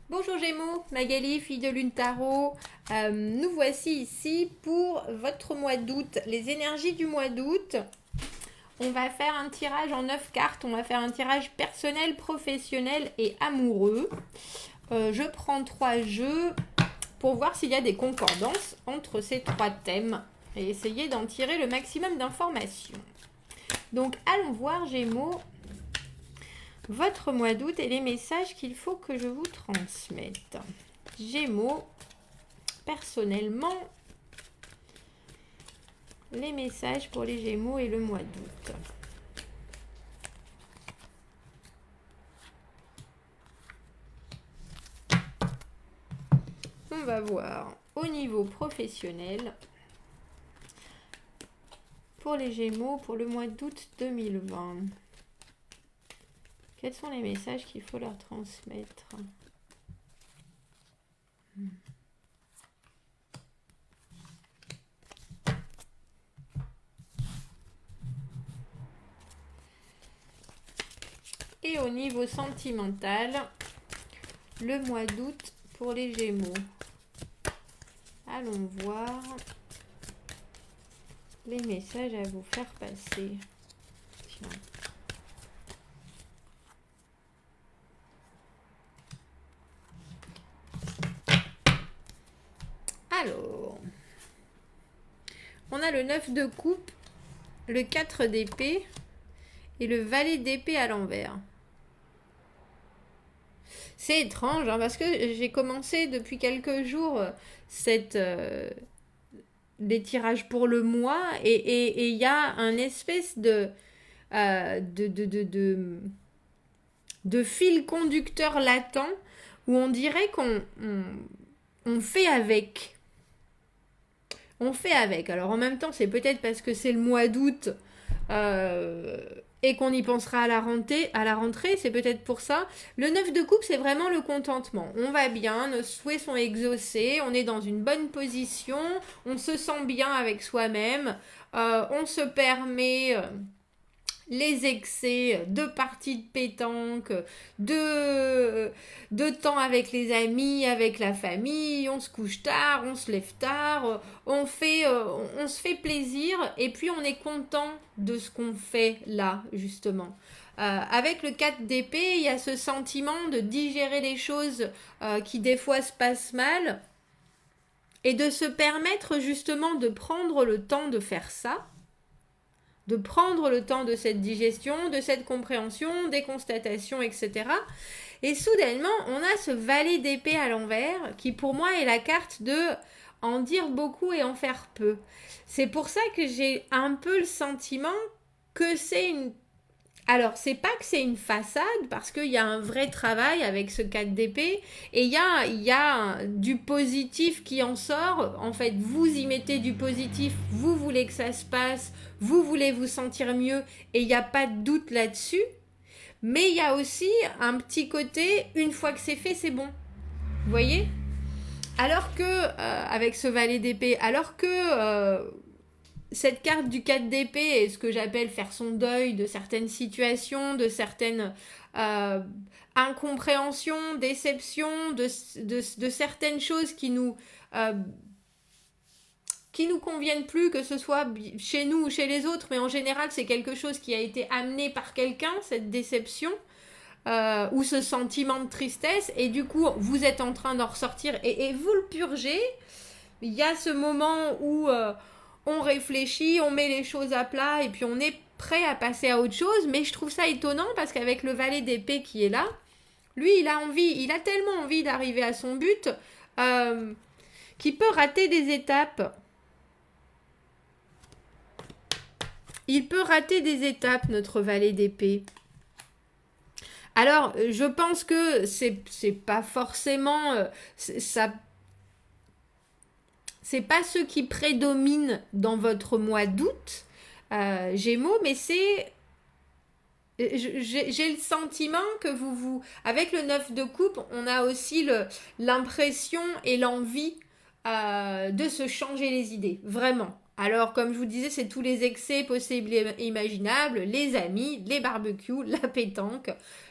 Bonjour Gémeaux, Magali, fille de Lune Tarot. Nous voici ici pour votre mois d'août, les énergies du mois d'août. On va faire un tirage en 9 cartes, on va faire un tirage personnel, professionnel et amoureux. Je prends 3 jeux pour voir s'il y a des concordances entre ces 3 thèmes et essayer d'en tirer le maximum d'informations. Donc allons voir Gémeaux, votre mois d'août et les messages qu'il faut que je vous transmette. Gémeaux, personnellement, les messages pour les Gémeaux et le mois d'août. On va voir au niveau professionnel pour les Gémeaux pour le mois d'août 2020. Quels sont les messages qu'il faut leur transmettre? Et au niveau sentimental, le mois d'août pour les Gémeaux. Allons voir les messages à vous faire passer. Tiens. Alors, on a le 9 de coupe, le 4 d'épée et le valet d'épée à l'envers. C'est étrange hein, parce que j'ai commencé depuis quelques jours les tirages pour le mois et il y a un espèce de fil conducteur latent où on dirait qu'on fait avec. On fait avec. Alors en même temps, c'est peut-être parce que c'est le mois d'août et qu'on y pensera à la rentrée, c'est peut-être pour ça. Le 9 de coupe, c'est vraiment le contentement. On va bien, nos souhaits sont exaucés, on est dans une bonne position, on se sent bien avec soi-même, on se permet les excès de parties de pétanque, de temps avec les amis, avec la famille, on se couche tard, on se lève tard, on se fait plaisir et puis on est content de ce qu'on fait là, justement. Avec le 4 d'épée, il y a ce sentiment de digérer les choses qui des fois se passent mal et de se permettre justement de prendre le temps de faire ça, de prendre le temps de cette digestion, de cette compréhension, des constatations, etc. Et soudainement, on a ce valet d'épée à l'envers qui pour moi est la carte de en dire beaucoup et en faire peu. C'est pour ça que j'ai un peu le sentiment que c'est une... Alors, c'est pas que c'est une façade, parce qu'il y a un vrai travail avec ce 4 d'épée, et il y a du positif qui en sort. En fait, vous y mettez du positif, vous voulez que ça se passe, vous voulez vous sentir mieux, et il n'y a pas de doute là-dessus. Mais il y a aussi un petit côté, une fois que c'est fait, c'est bon. Vous voyez? Alors que, avec ce valet d'épée, alors que cette carte du 4 d'épée est ce que j'appelle faire son deuil de certaines situations, de certaines incompréhensions, déceptions, de certaines choses qui nous conviennent plus, que ce soit chez nous ou chez les autres, mais en général c'est quelque chose qui a été amené par quelqu'un, cette déception. Ou ce sentiment de tristesse, et du coup vous êtes en train d'en ressortir et vous le purgez. Il y a ce moment où on réfléchit, on met les choses à plat et puis on est prêt à passer à autre chose. Mais je trouve ça étonnant parce qu'avec le valet d'épée qui est là, lui il a tellement envie d'arriver à son but qu'il peut rater des étapes. Il peut rater des étapes, notre valet d'épée. Alors, je pense que c'est pas forcément ça. C'est pas ce qui prédomine dans votre mois d'août, Gémeaux, mais c'est j'ai le sentiment que avec le 9 de coupe, on a aussi l'impression et l'envie de se changer les idées, vraiment. Alors, comme je vous disais, c'est tous les excès possibles et imaginables, les amis, les barbecues, la pétanque,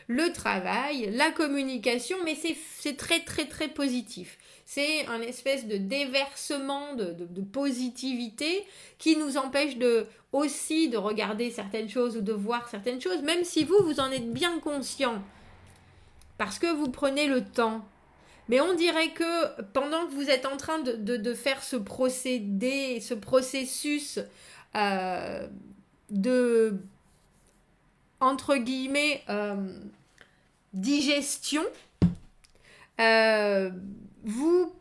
le travail, la communication, mais c'est très, très, très positif. C'est un espèce de déversement de positivité qui nous empêche aussi de regarder certaines choses ou de voir certaines choses, même si vous en êtes bien conscient, parce que vous prenez le temps. Mais on dirait que pendant que vous êtes en train de faire ce procédé, ce processus de, entre guillemets, digestion, vous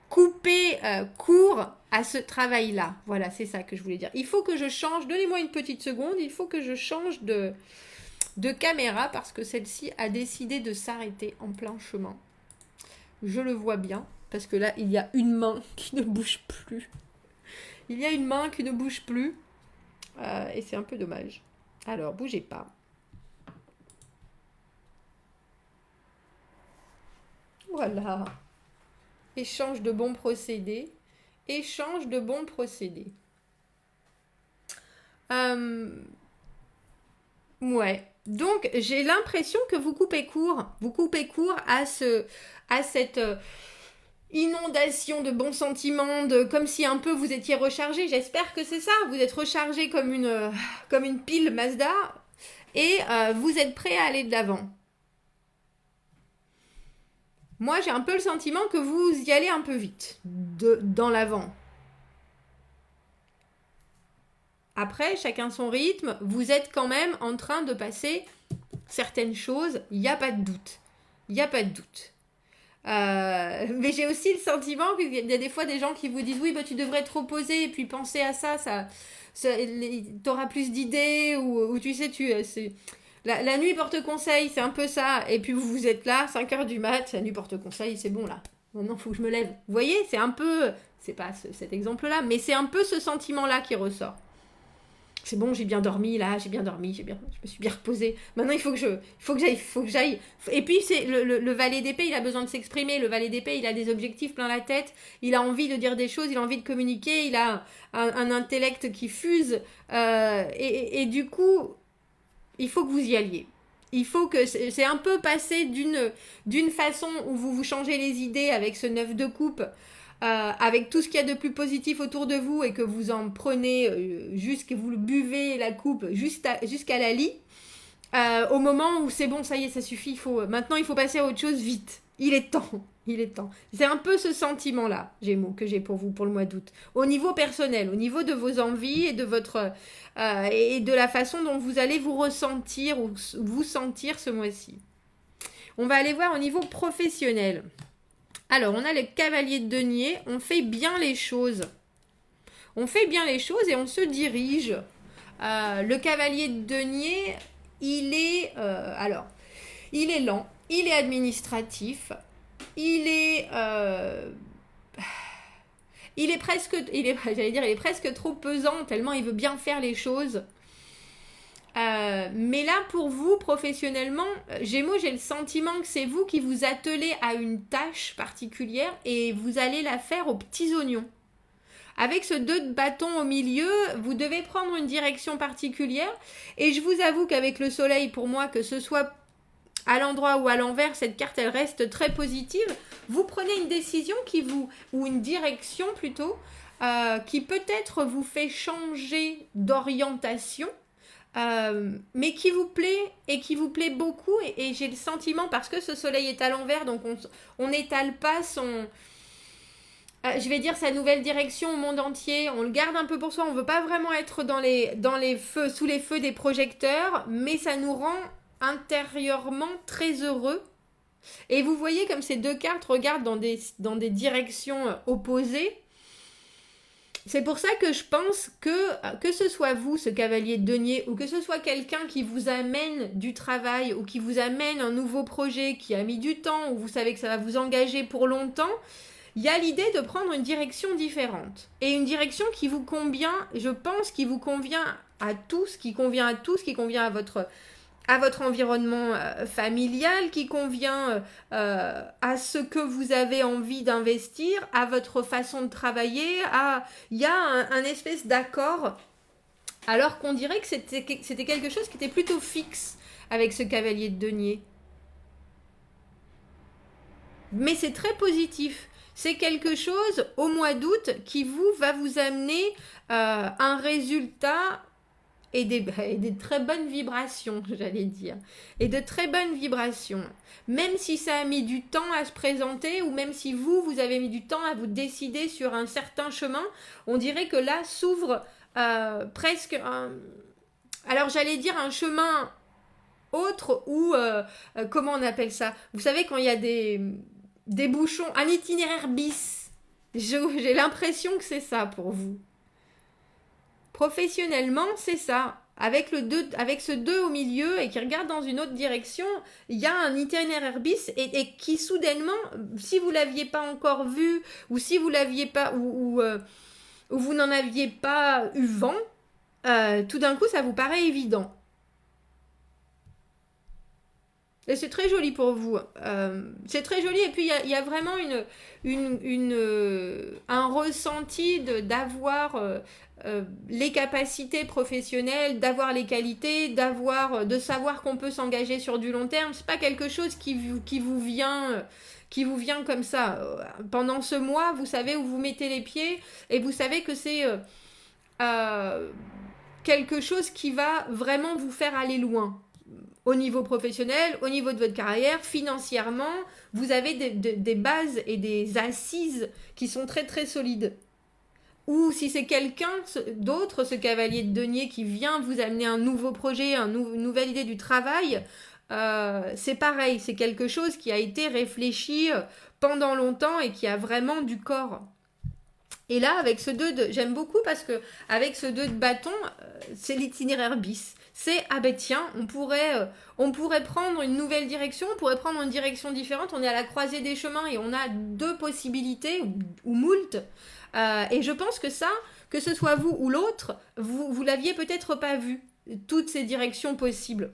coupez court à ce travail-là. Voilà, c'est ça que je voulais dire. Il faut que je change, donnez-moi une petite seconde, il faut que je change de caméra parce que celle-ci a décidé de s'arrêter en plein chemin. Je le vois bien parce que là, il y a une main qui ne bouge plus. Il y a une main qui ne bouge plus et c'est un peu dommage. Alors, bougez pas. Voilà. Échange de bons procédés. Échange de bons procédés. Ouais. Donc, j'ai l'impression que vous coupez court. Vous coupez court à cette inondation de bons sentiments, comme si un peu vous étiez rechargé. J'espère que c'est ça. Vous êtes rechargé comme une pile Mazda et vous êtes prêt à aller de l'avant. Moi, j'ai un peu le sentiment que vous y allez un peu vite dans l'avant. Après, chacun son rythme, vous êtes quand même en train de passer certaines choses, il n'y a pas de doute. Il n'y a pas de doute. Mais j'ai aussi le sentiment qu'il y a des fois des gens qui vous disent oui, bah, tu devrais te reposer et puis penser à ça t'auras plus d'idées ou tu sais, la nuit porte conseil, c'est un peu ça. Et puis vous êtes là, 5h du mat, la nuit porte conseil, c'est bon là. Maintenant, il faut que je me lève. Vous voyez, c'est un peu, c'est pas cet exemple-là, mais c'est un peu ce sentiment-là qui ressort. C'est bon, j'ai bien dormi là, je me suis bien reposée. Maintenant, il faut que j'aille. Et puis, c'est le valet d'épée, il a besoin de s'exprimer. Le valet d'épée, il a des objectifs plein la tête. Il a envie de dire des choses, il a envie de communiquer. Il a un intellect qui fuse. Et du coup, il faut que vous y alliez. Il faut que c'est un peu passé d'une façon où vous changez les idées avec ce 9 de coupe. Avec tout ce qu'il y a de plus positif autour de vous et que vous en prenez que vous le buvez la coupe jusqu'à la lie, au moment où c'est bon, ça y est, ça suffit, maintenant il faut passer à autre chose vite. Il est temps. C'est un peu ce sentiment-là, Gémeaux, que j'ai pour vous pour le mois d'août. Au niveau personnel, au niveau de vos envies et de et de la façon dont vous allez vous ressentir ou vous sentir ce mois-ci. On va aller voir au niveau professionnel. Alors, on a le cavalier de denier, on fait bien les choses. On fait bien les choses et on se dirige. Le cavalier de denier, il est lent, il est administratif, il est presque trop pesant tellement il veut bien faire les choses. Mais là, pour vous, professionnellement, Gémeaux, j'ai le sentiment que c'est vous qui vous attelez à une tâche particulière et vous allez la faire aux petits oignons. Avec ce 2 de bâton au milieu, vous devez prendre une direction particulière. Et je vous avoue qu'avec le soleil, pour moi, que ce soit à l'endroit ou à l'envers, cette carte, elle reste très positive. Vous prenez une décision ou une direction plutôt, qui peut-être vous fait changer d'orientation. Mais qui vous plaît et qui vous plaît beaucoup et j'ai le sentiment parce que ce soleil est à l'envers donc on n'étale pas je vais dire sa nouvelle direction au monde entier, on le garde un peu pour soi, on veut pas vraiment être dans les feux, sous les feux des projecteurs, mais ça nous rend intérieurement très heureux. Et vous voyez comme ces deux cartes regardent dans des directions opposées. C'est pour ça que je pense que ce soit vous, ce cavalier de denier, ou que ce soit quelqu'un qui vous amène du travail, ou qui vous amène un nouveau projet qui a mis du temps, ou vous savez que ça va vous engager pour longtemps, il y a l'idée de prendre une direction différente. Et une direction qui vous convient, je pense, qui vous convient à tous, qui convient à votre à votre environnement familial, qui convient à ce que vous avez envie d'investir, à votre façon de travailler. Il y a un espèce d'accord, alors qu'on dirait que c'était quelque chose qui était plutôt fixe avec ce cavalier de denier. Mais c'est très positif. C'est quelque chose au mois d'août qui va vous amener un résultat et des très bonnes vibrations, j'allais dire. Et de très bonnes vibrations. Même si ça a mis du temps à se présenter, ou même si vous avez mis du temps à vous décider sur un certain chemin, on dirait que là s'ouvre presque alors j'allais dire un chemin autre, ou comment on appelle ça? Vous savez, quand il y a des bouchons, un itinéraire bis. J'ai l'impression que c'est ça pour vous. Professionnellement, c'est ça. Avec ce 2 au milieu et qui regarde dans une autre direction, il y a un itinéraire bis et qui soudainement, si vous l'aviez pas encore vu, ou si vous l'aviez pas, ou vous n'en aviez pas eu vent, tout d'un coup ça vous paraît évident. Et c'est très joli pour vous. C'est très joli. Et puis, il y a vraiment un ressenti d'avoir les capacités professionnelles, d'avoir les qualités, de savoir qu'on peut s'engager sur du long terme. C'est pas quelque chose qui vous vient comme ça. Pendant ce mois, vous savez où vous mettez les pieds et vous savez que c'est quelque chose qui va vraiment vous faire aller loin. Au niveau professionnel, au niveau de votre carrière, financièrement, vous avez des bases et des assises qui sont très très solides. Ou si c'est quelqu'un d'autre, ce cavalier de denier qui vient vous amener un nouveau projet, une nouvelle idée du travail, c'est pareil, c'est quelque chose qui a été réfléchi pendant longtemps et qui a vraiment du corps. Et là, avec ce 2 j'aime beaucoup parce que avec ce 2 de bâton, c'est l'itinéraire bis. C'est, ah ben tiens, on pourrait prendre une nouvelle direction, on pourrait prendre une direction différente, on est à la croisée des chemins et on a 2 possibilités, ou moult. Et je pense que ça, que ce soit vous ou l'autre, vous l'aviez peut-être pas vu, toutes ces directions possibles.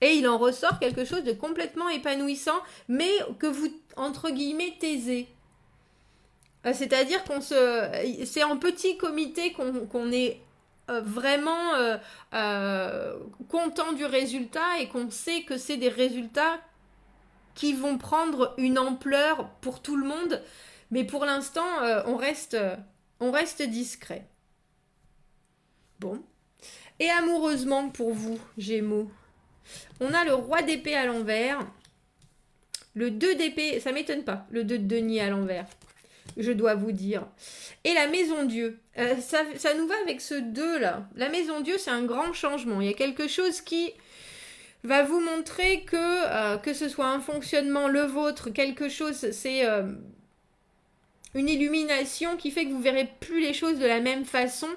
Et il en ressort quelque chose de complètement épanouissant, mais que vous, entre guillemets, taisez. C'est-à-dire c'est en petit comité qu'on est vraiment content du résultat et qu'on sait que c'est des résultats qui vont prendre une ampleur pour tout le monde. Mais pour l'instant, on reste discret. Bon. Et amoureusement pour vous, Gémeaux, on a le roi d'épée à l'envers, le 2 d'épée, ça m'étonne pas, le 2 de denier à l'envers. Je dois vous dire. Et la maison Dieu. Ça nous va avec ce 2 là. La maison Dieu, c'est un grand changement. Il y a quelque chose qui va vous montrer que ce soit un fonctionnement, le vôtre, quelque chose, c'est une illumination qui fait que vous verrez plus les choses de la même façon.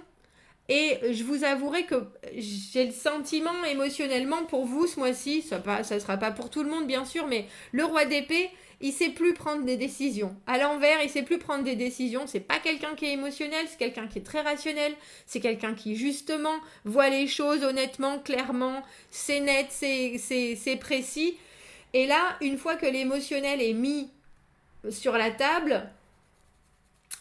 Et je vous avouerai que j'ai le sentiment émotionnellement pour vous ce mois-ci, ça sera pas pour tout le monde bien sûr, mais le roi d'épée, il sait plus prendre des décisions. À l'envers, il sait plus prendre des décisions. C'est pas quelqu'un qui est émotionnel, c'est quelqu'un qui est très rationnel. C'est quelqu'un qui justement voit les choses honnêtement, clairement. C'est net, c'est précis. Et là, une fois que l'émotionnel est mis sur la table,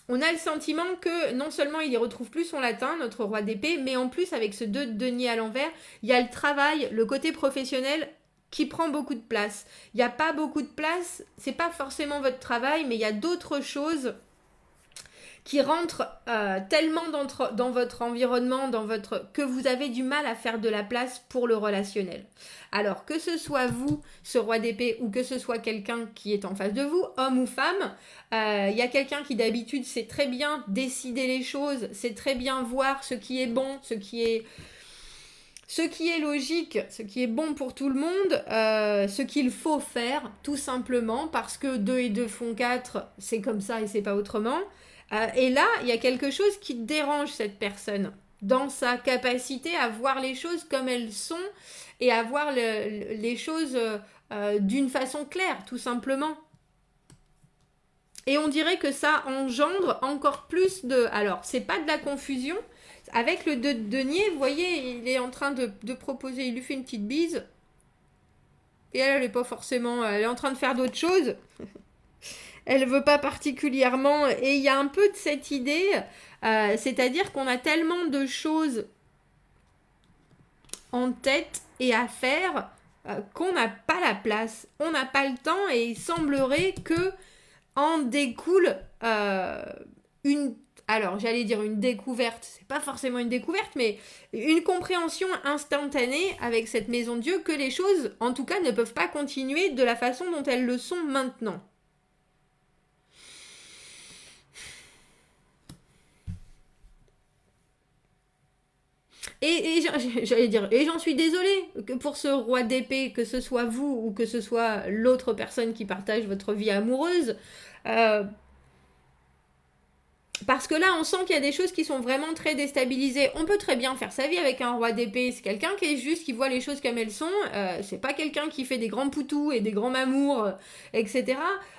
on a le sentiment que non seulement il y retrouve plus son latin, notre roi d'épée, mais en plus avec ce 2 de denier à l'envers, il y a le travail, le côté professionnel qui prend beaucoup de place. Il n'y a pas beaucoup de place, c'est pas forcément votre travail, mais il y a d'autres choses qui rentrent tellement dans votre environnement, que vous avez du mal à faire de la place pour le relationnel. Alors que ce soit vous, ce roi d'épée, ou que ce soit quelqu'un qui est en face de vous, homme ou femme, y a quelqu'un qui d'habitude sait très bien décider les choses, sait très bien voir ce qui est bon, ce qui est logique, ce qui est bon pour tout le monde, ce qu'il faut faire, tout simplement, parce que 2 et 2 font 4, c'est comme ça et c'est pas autrement. Et là, il y a quelque chose qui dérange cette personne dans sa capacité à voir les choses comme elles sont et à voir les choses d'une façon claire, tout simplement. Et on dirait que ça engendre encore plus de... Alors, c'est pas de la confusion, Avec le 2 de denier, vous voyez, il est en train de proposer, il lui fait une petite bise. Et elle n'est pas forcément... Elle est en train de faire d'autres choses. Elle veut pas particulièrement... Et il y a un peu de cette idée, c'est-à-dire qu'on a tellement de choses en tête et à faire qu'on n'a pas la place. On n'a pas le temps et il semblerait que en découle une... Alors, j'allais dire une découverte, c'est pas forcément une découverte, mais une compréhension instantanée avec cette maison de Dieu que les choses, en tout cas, ne peuvent pas continuer de la façon dont elles le sont maintenant. Et j'allais dire, et j'en suis désolée que pour ce roi d'épée, que ce soit vous ou que ce soit l'autre personne qui partage votre vie amoureuse, parce que là, on sent qu'il y a des choses qui sont vraiment très déstabilisées. On peut très bien faire sa vie avec un roi d'épée. C'est quelqu'un qui est juste, qui voit les choses comme elles sont. C'est pas quelqu'un qui fait des grands poutous et des grands mamours, etc.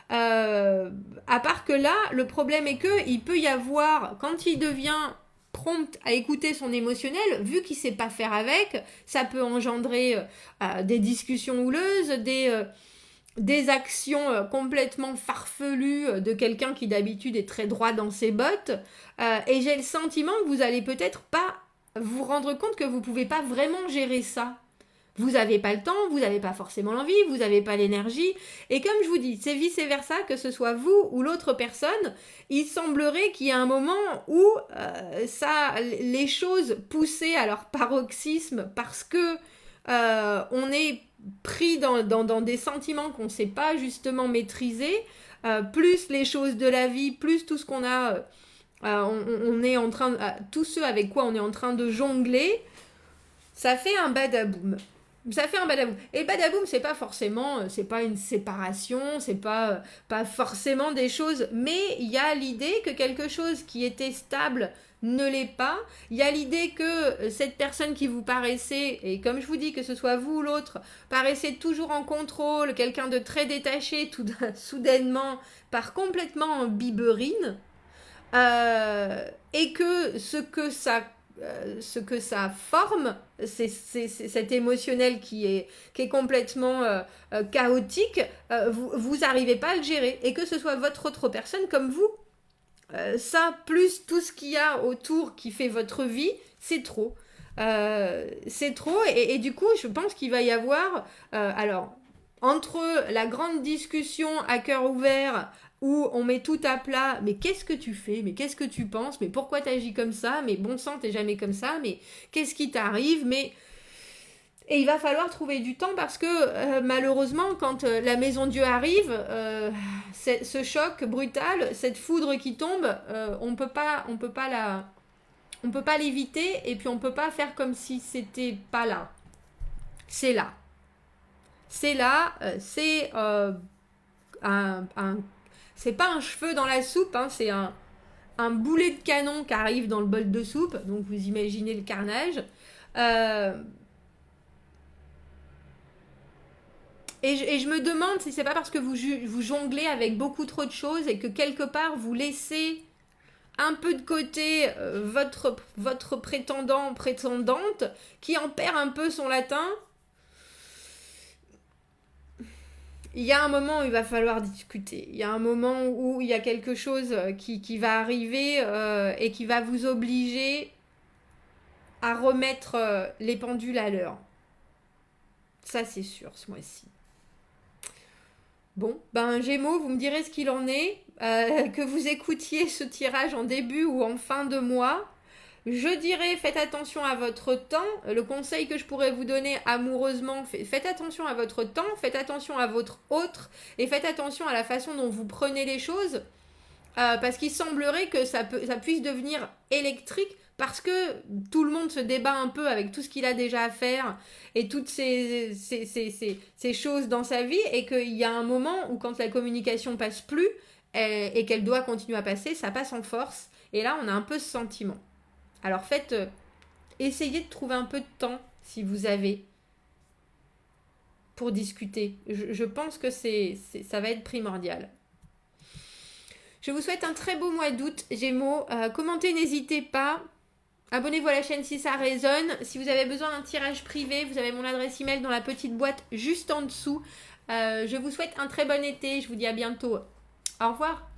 À part que là, le problème est que il peut y avoir, quand il devient prompt à écouter son émotionnel, vu qu'il sait pas faire avec, ça peut engendrer des discussions houleuses, des actions complètement farfelues de quelqu'un qui d'habitude est très droit dans ses bottes. Et j'ai le sentiment que vous allez peut-être pas vous rendre compte que vous pouvez pas vraiment gérer ça. Vous n'avez pas le temps, vous n'avez pas forcément l'envie, vous n'avez pas l'énergie. Et comme je vous dis, c'est vice-versa, que ce soit vous ou l'autre personne, il semblerait qu'il y ait un moment où les choses poussées à leur paroxysme parce que on est pris dans des sentiments qu'on ne sait pas justement maîtriser, plus les choses de la vie, plus tout ce qu'on a, on est en train, tout ce avec quoi on est en train de jongler, ça fait un badaboum. Ça fait un badaboum. Et le badaboum, c'est pas forcément, c'est pas une séparation, c'est pas forcément des choses, mais il y a l'idée que quelque chose qui était stable ne l'est pas. Il y a l'idée que cette personne qui vous paraissait, et comme je vous dis, que ce soit vous ou l'autre, paraissait toujours en contrôle, quelqu'un de très détaché, tout soudainement part complètement en biberine, et que ce que ça forme, c'est cet émotionnel qui est complètement chaotique, vous n'arrivez pas à le gérer. Et que ce soit votre autre personne comme vous, ça, plus tout ce qu'il y a autour qui fait votre vie, c'est trop. C'est trop. Et du coup, je pense qu'il va y avoir... alors, entre la grande discussion à cœur ouvert où on met tout à plat, mais qu'est-ce que tu fais, mais qu'est-ce que tu penses, mais pourquoi t'agis comme ça, mais bon sang, t'es jamais comme ça, mais qu'est-ce qui t'arrive, mais... Et il va falloir trouver du temps parce que malheureusement, quand la maison Dieu arrive, ce choc brutal, cette foudre qui tombe, on peut pas l'éviter et puis on peut pas faire comme si c'était pas là. C'est là. C'est là, c'est c'est pas un cheveu dans la soupe, hein, c'est un boulet de canon qui arrive dans le bol de soupe, donc vous imaginez le carnage. Et je me demande si c'est pas parce que vous jonglez avec beaucoup trop de choses et que quelque part vous laissez un peu de côté votre prétendant, prétendante, qui en perd un peu son latin. Il y a un moment où il va falloir discuter. Il y a un moment où il y a quelque chose qui va arriver et qui va vous obliger à remettre les pendules à l'heure. Ça, c'est sûr, ce mois-ci. Bon, ben Gémeaux, vous me direz ce qu'il en est. Que vous écoutiez ce tirage en début ou en fin de mois. Je dirais, faites attention à votre temps. Le conseil que je pourrais vous donner amoureusement, faites attention à votre temps, faites attention à votre autre et faites attention à la façon dont vous prenez les choses. Parce qu'il semblerait que ça puisse devenir électrique parce que tout le monde se débat un peu avec tout ce qu'il a déjà à faire et toutes ces choses dans sa vie et qu'il y a un moment où quand la communication passe plus et qu'elle doit continuer à passer, ça passe en force et là on a un peu ce sentiment. Alors essayez de trouver un peu de temps si vous avez pour discuter. Je pense que ça va être primordial. Je vous souhaite un très beau mois d'août, Gémeaux. Commentez, n'hésitez pas. Abonnez-vous à la chaîne si ça résonne. Si vous avez besoin d'un tirage privé, vous avez mon adresse email dans la petite boîte juste en dessous. Je vous souhaite un très bon été. Je vous dis à bientôt. Au revoir.